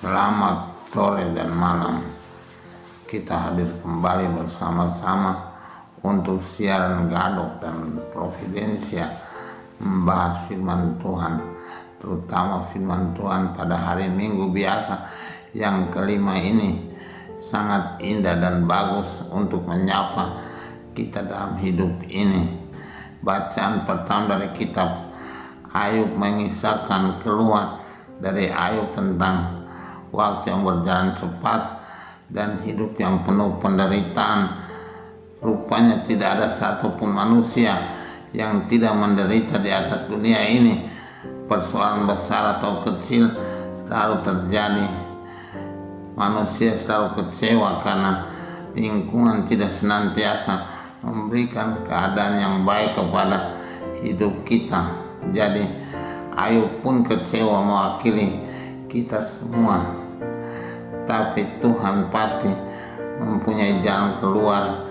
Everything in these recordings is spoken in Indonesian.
Selamat sore dan malam. Kita hadir kembali bersama-sama untuk siaran Gadok dan Providensia membahas firman Tuhan, terutama firman Tuhan pada hari Minggu biasa yang kelima ini sangat indah dan bagus untuk menyapa kita dalam hidup ini. Bacaan pertama dari kitab Ayub mengisahkan keluar dari Ayub tentang waktu yang berjalan cepat dan hidup yang penuh penderitaan. Rupanya tidak ada satupun manusia yang tidak menderita di atas dunia ini. Persoalan besar atau kecil selalu terjadi. Manusia selalu kecewa karena lingkungan tidak senantiasa memberikan keadaan yang baik kepada hidup kita. Jadi Ayub pun kecewa mewakili kita semua. Tapi Tuhan pasti mempunyai jalan keluar.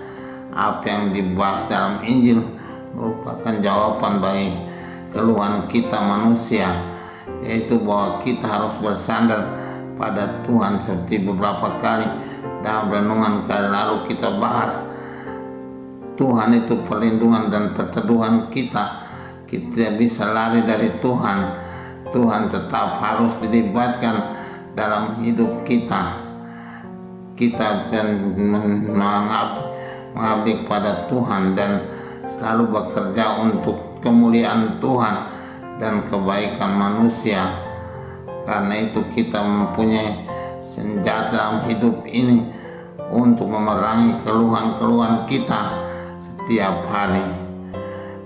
Apa yang dibahas dalam Injil merupakan jawaban bagi keluhan kita manusia, yaitu bahwa kita harus bersandar pada Tuhan. Seperti beberapa kali dalam renungan kali lalu kita bahas, Tuhan itu perlindungan dan perteduhan kita. Kita bisa lari dari Tuhan. Tuhan tetap harus dilibatkan dalam hidup kita. Kita dan mengabdi kepada Tuhan dan selalu bekerja untuk kemuliaan Tuhan dan kebaikan manusia. Karena itu kita mempunyai senjata dalam hidup ini untuk memerangi keluhan-keluhan kita setiap hari.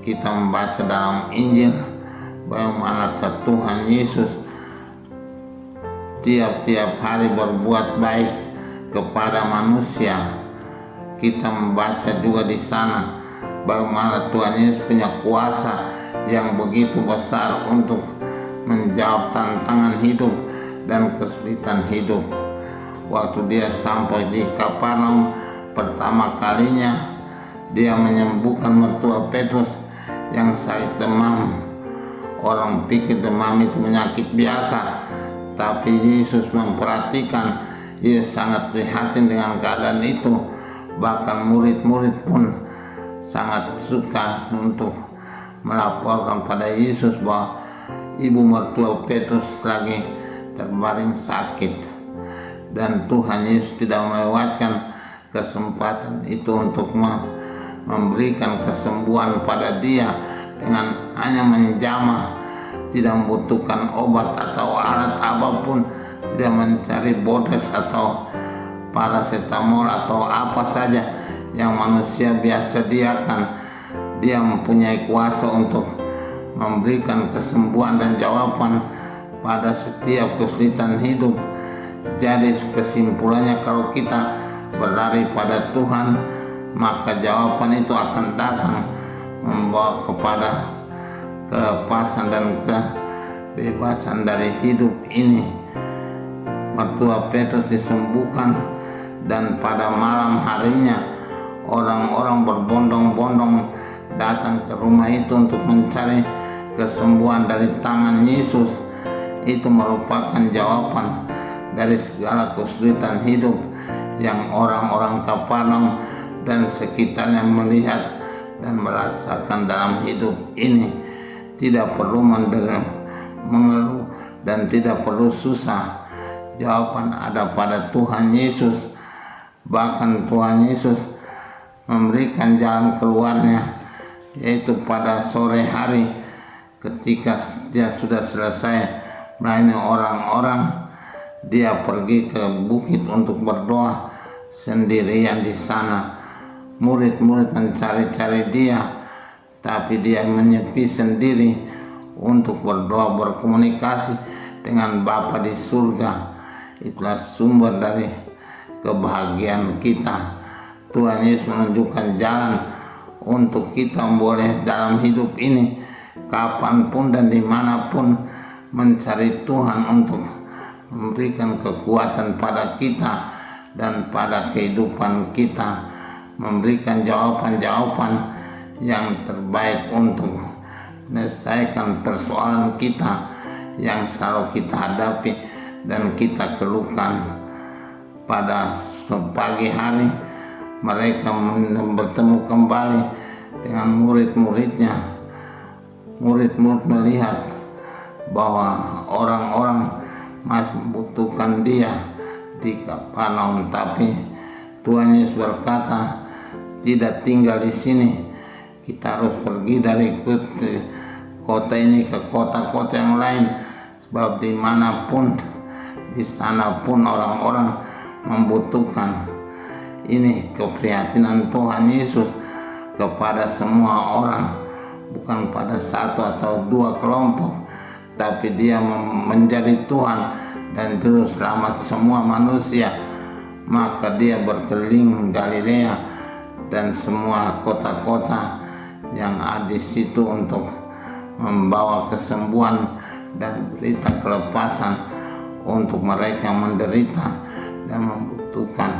Kita membaca dalam Injil bagaimana Tuhan Yesus tiap-tiap hari berbuat baik kepada manusia. Kita membaca juga di sana bagaimana Tuhan Yesus punya kuasa yang begitu besar untuk menjawab tantangan hidup dan kesulitan hidup. Waktu dia sampai di Kapernaum pertama kalinya, dia menyembuhkan mertua Petrus yang sakit demam. Orang pikir demam itu penyakit biasa, tapi Yesus memperhatikan. Ia sangat prihatin dengan keadaan itu. Bahkan murid-murid pun sangat suka untuk melaporkan pada Yesus bahwa ibu mertua Petrus lagi terbaring sakit. Dan Tuhan Yesus tidak melewatkan kesempatan itu untuk memberikan kesembuhan pada dia dengan hanya menjamah, tidak membutuhkan obat atau alat apapun, tidak mencari bodes atau paracetamol atau apa saja yang manusia biasa sediakan. Dia mempunyai kuasa untuk memberikan kesembuhan dan jawaban pada setiap kesulitan hidup. Jadi kesimpulannya, kalau kita berlari pada Tuhan, maka jawaban itu akan datang membawa kepada kelepasan dan kebebasan dari hidup ini. Mertua Petrus disembuhkan, dan pada malam harinya orang-orang berbondong-bondong datang ke rumah itu untuk mencari kesembuhan dari tangan Yesus. Itu merupakan jawaban dari segala kesulitan hidup yang orang-orang Kapernaum dan sekitarnya melihat dan merasakan dalam hidup ini. Tidak perlu mengeluh dan tidak perlu susah. Jawaban ada pada Tuhan Yesus. Bahkan Tuhan Yesus memberikan jalan keluarnya, yaitu pada sore hari ketika dia sudah selesai melayani orang-orang. Dia pergi ke bukit untuk berdoa sendirian di sana. Murid-murid mencari-cari dia, tapi dia menyepi sendiri untuk berdoa, berkomunikasi dengan Bapa di surga. Itulah sumber dari kebahagiaan kita. Tuhan Yesus menunjukkan jalan untuk kita boleh dalam hidup ini kapanpun dan dimanapun mencari Tuhan untuk memberikan kekuatan pada kita dan pada kehidupan kita, memberikan jawaban-jawaban yang terbaik untuk menyelesaikan persoalan kita yang selalu kita hadapi dan kita keluhkan. Pada pagi hari mereka bertemu kembali dengan murid-muridnya. Murid-murid melihat bahwa orang-orang masih membutuhkan dia di Kapernaum, tapi Tuhan Yesus berkata, tidak tinggal di sini, kita harus pergi dari kota ini ke kota-kota yang lain, sebab dimanapun di sana pun orang-orang membutuhkan. Ini keprihatinan Tuhan Yesus kepada semua orang, bukan pada satu atau dua kelompok, tapi dia menjadi Tuhan dan juru selamat semua manusia. Maka dia berkeliling Galilea dan semua kota-kota yang ada di situ untuk membawa kesembuhan dan berita kelepasan untuk mereka yang menderita dan membutuhkan.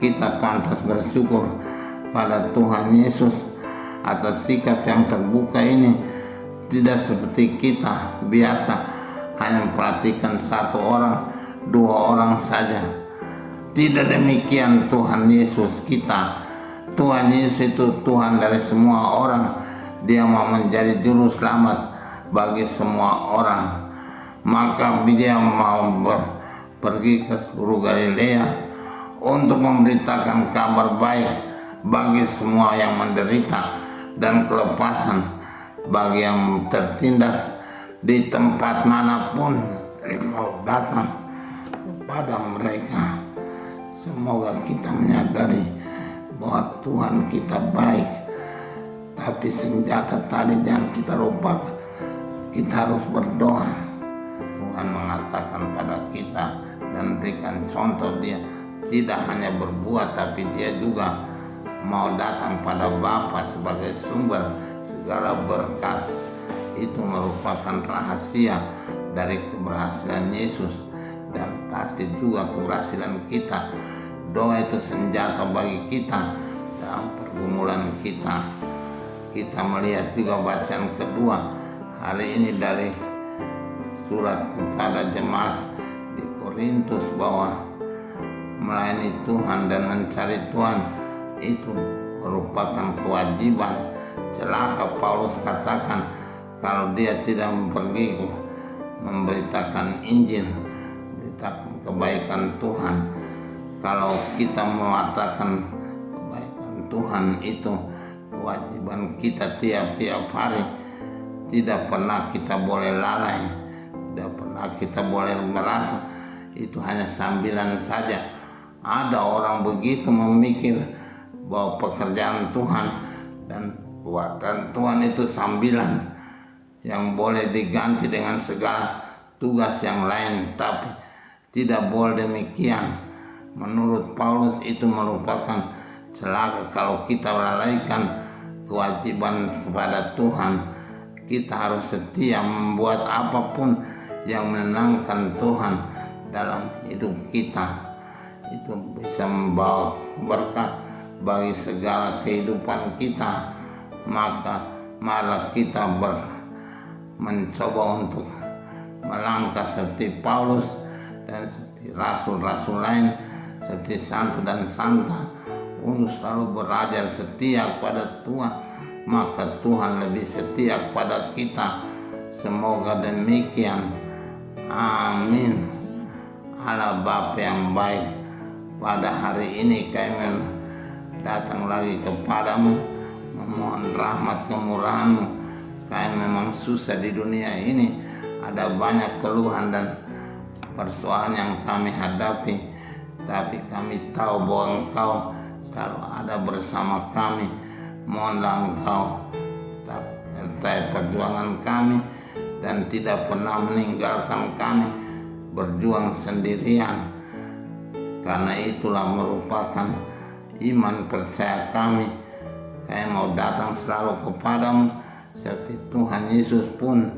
Kita pantas bersyukur pada Tuhan Yesus atas sikap yang terbuka ini. Tidak seperti kita biasa hanya memperhatikan satu orang, dua orang saja. Tidak demikian Tuhan Yesus kita. Tuhan Yesus itu Tuhan dari semua orang. Dia mau menjadi juru selamat bagi semua orang. Maka dia mau pergi ke seluruh Galilea untuk memberitakan kabar baik bagi semua yang menderita dan kelepasan bagi yang tertindas di tempat manapun mau datang kepada mereka. Semoga kita menyadari bahwa Tuhan kita baik, tapi senjata tadi jangan kita lupakan. Kita harus berdoa. Tuhan mengatakan pada kita dan berikan contoh, dia tidak hanya berbuat, tapi dia juga mau datang pada Bapa sebagai sumber segala berkat. Itu merupakan rahasia dari keberhasilan Yesus dan pasti juga keberhasilan kita. Doa itu senjata bagi kita dalam pergumulan kita. Kita melihat juga bacaan kedua hari ini dari surat kepada jemaat di Korintus, bahwa melayani Tuhan dan mencari Tuhan itu merupakan kewajiban. Celaka Paulus katakan kalau dia tidak pergi memberitakan Injil, memberitakan kebaikan Tuhan. Kalau kita mengatakan kebaikan Tuhan itu kewajiban kita tiap-tiap hari. Tidak pernah kita boleh lalai, tidak pernah kita boleh merasa itu hanya sambilan saja. Ada orang begitu memikir bahwa pekerjaan Tuhan dan buatan Tuhan itu sambilan yang boleh diganti dengan segala tugas yang lain, tapi tidak boleh demikian. Menurut Paulus itu merupakan celaka kalau kita lalaikan kewajiban kepada Tuhan. Kita harus setia membuat apapun yang menyenangkan Tuhan dalam hidup kita. Itu bisa membawa berkat bagi segala kehidupan kita. Maka malah kita mencoba untuk melangkah seperti Paulus dan seperti rasul-rasul lain, seperti santo dan santa, untuk selalu belajar setia kepada Tuhan. Maka Tuhan lebih setia kepada kita. Semoga demikian. Amin. Allah Bapa yang baik, pada hari ini kami datang lagi kepadamu memohon rahmat kemurahan-Mu. Kami memang susah di dunia ini, ada banyak keluhan dan persoalan yang kami hadapi, tapi kami tahu bahwa Engkau selalu ada bersama kami. Mohonlah Engkau menyertai perjuangan kami dan tidak pernah meninggalkan kami berjuang sendirian. Karena itulah merupakan iman percaya kami. Kami mau datang selalu kepadamu seperti Tuhan Yesus pun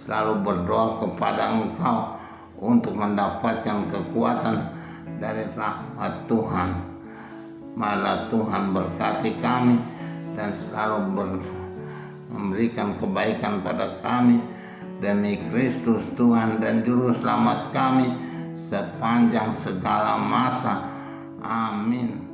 selalu berdoa kepada Engkau untuk mendapatkan kekuatan dari rahmat Tuhan. Malah Tuhan berkati kami dan selalu memberikan kebaikan pada kami demi Kristus Tuhan dan Juru Selamat kami sepanjang segala masa. Amin.